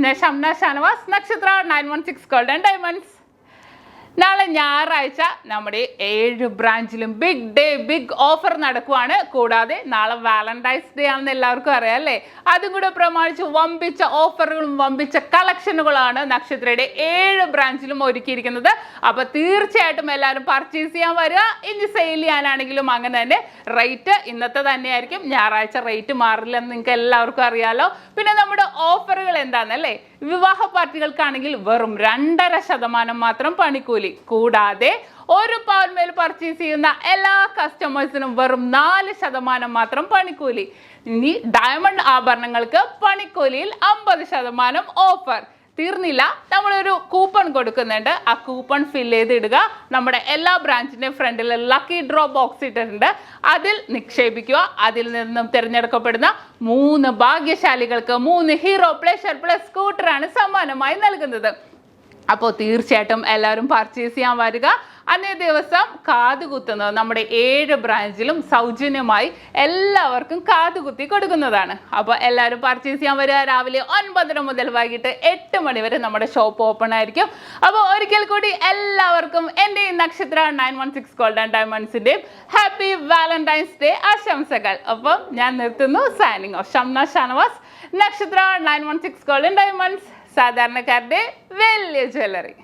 പിന്നെ ഷംന ഷാനവാസ് നക്ഷത്ര 916 golden diamonds. നാളെ ഞായറാഴ്ച നമ്മുടെ 7 ബ്രാഞ്ചിലും ബിഗ് ഡേ ബിഗ് ഓഫർ നടക്കുവാണ്. കൂടാതെ നാളെ വാലന്റൈൻസ് ഡേ ആണെന്ന് എല്ലാവർക്കും അറിയാം അല്ലേ? അതും കൂടെ പ്രമാണിച്ച് വമ്പിച്ച ഓഫറുകളും വമ്പിച്ച കളക്ഷനുകളാണ് നക്ഷത്രയുടെ 7 ബ്രാഞ്ചിലും ഒരുക്കിയിരിക്കുന്നത്. അപ്പോൾ തീർച്ചയായിട്ടും എല്ലാവരും പർച്ചേസ് ചെയ്യാൻ വരിക. ഇനി സെയിൽ ചെയ്യാനാണെങ്കിലും അങ്ങനെ തന്നെ റേറ്റ് ഇന്നത്തെ തന്നെയായിരിക്കും. ഞായറാഴ്ച റേറ്റ് മാറില്ലെന്ന് നിങ്ങൾക്ക് എല്ലാവർക്കും അറിയാലോ. പിന്നെ നമ്മുടെ ഓഫറുകൾ എന്താണെന്നല്ലേ? വിവാഹ പാർട്ടികൾക്കാണെങ്കിൽ വെറും 2.5% മാത്രം പണിക്കൂലി. കൂടാതെ 1 പവൻ മേൽ പർച്ചേസ് ചെയ്യുന്ന എല്ലാ കസ്റ്റമേഴ്സിനും വെറും 4% മാത്രം പണിക്കൂലി. ഇനി ഡയമണ്ട് ആഭരണങ്ങൾക്ക് പണിക്കൂലിയിൽ 50% ഓഫർ. തീർന്നില്ല, നമ്മളൊരു കൂപ്പൺ കൊടുക്കുന്നുണ്ട്. ആ കൂപ്പൺ ഫില്ല് ചെയ്തിടുക. നമ്മുടെ എല്ലാ ബ്രാഞ്ചിൻ്റെയും ഫ്രണ്ടിൽ ലക്കി ഡ്രോ ബോക്സ് ഇട്ടിട്ടുണ്ട്. അതിൽ നിക്ഷേപിക്കുക. അതിൽ നിന്നും തിരഞ്ഞെടുക്കപ്പെടുന്ന 3 ഭാഗ്യശാലികൾക്ക് 3 ഹീറോ പ്ലഷർ പ്ലസ് സ്കൂട്ടറാണ് സമ്മാനമായി നൽകുന്നത്. അപ്പോൾ തീർച്ചയായിട്ടും എല്ലാവരും പർച്ചേസ് ചെയ്യാൻ വരിക. അന്നേ ദിവസം കാതുകുത്തുന്നത് നമ്മുടെ 7 ബ്രാഞ്ചിലും സൗജന്യമായി എല്ലാവർക്കും കാതുകുത്തി കൊടുക്കുന്നതാണ്. അപ്പോൾ എല്ലാവരും പർച്ചേസ് ചെയ്യാൻ വരിക. രാവിലെ 9 മുതൽ വൈകിട്ട് 8 മണി വരെ നമ്മുടെ ഷോപ്പ് ഓപ്പൺ ആയിരിക്കും. അപ്പോൾ ഒരിക്കൽ കൂടി എല്ലാവർക്കും എൻ്റെ നക്ഷത്ര 916 ഗോൾഡൻ ഡയമണ്ട്സിൻ്റെയും ഹാപ്പി വാലന്റൈൻസ് ഡേ ആശംസകൾ. അപ്പം ഞാൻ നിർത്തുന്നു. സൈനിങ് ഓഫ് ഷംന ഷാനവാസ്, നക്ഷത്ര 916 ഗോൾഡൻ ഡയമണ്ട്സ്, സാധാരണക്കാരുടെ വലിയ ജ്വല്ലറി.